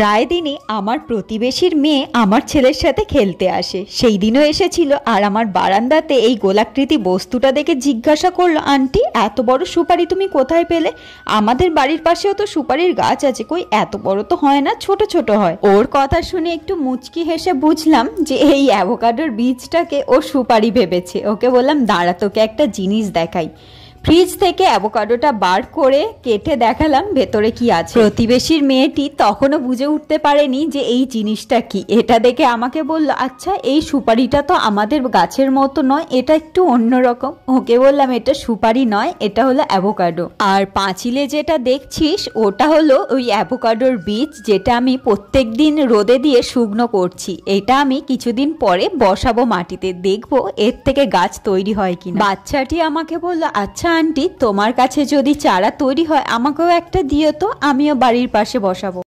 প্রায় দিনই আমার প্রতিবেশীর মেয়ে আমার ছেলের সাথে খেলতে আসে। সেই দিনও এসেছিল আর আমার বারান্দাতে এই গোলাকৃতি বস্তুটা দেখে জিজ্ঞাসা করলো, আন্টি এত বড় সুপারি তুমি কোথায় পেলে? আমাদের বাড়ির পাশেও তো সুপারির গাছ আছে, কই এত বড় তো হয় না, ছোট ছোট হয়। ওর কথা শুনে একটু মুচকি হেসে বুঝলাম যে এই অ্যাভোকাডোর বীজটাকে ও সুপারি ভেবেছে। ওকে বললাম, দাঁড়া তোকে একটা জিনিস দেখাই। ফ্রিজ থেকে অ্যাভোকাডোটা বার করে কেটে দেখালাম ভেতরে কি আছে। প্রতিবেশীর মেয়েটি তখনও বুঝে উঠতে পারেনি যে এই জিনিসটা কি। এটা দেখে আমাকে বলল, আচ্ছা এই সুপারিটা তো আমাদের গাছের মতো নয়, এটা একটু অন্যরকম। ওকে বললাম, এটা সুপারি নয়, এটা হলো অ্যাভোকাডো। আর পাঁচিলে যেটা দেখছিস ওটা হলো ওই অ্যাভোকাডোর বীজ, যেটা আমি প্রত্যেক দিন রোদে দিয়ে শুকনো করছি। এটা আমি কিছুদিন পরে বসাবো মাটিতে, দেখবো এর থেকে গাছ তৈরি হয় কিনা। বাচ্চাটি আমাকে বলল, আচ্ছা আন্টি তোমার কাছে যদি চারা তৈরি হয় আমাকেও একটা দিও তো, আমিও বাড়ির পাশে বসাবো।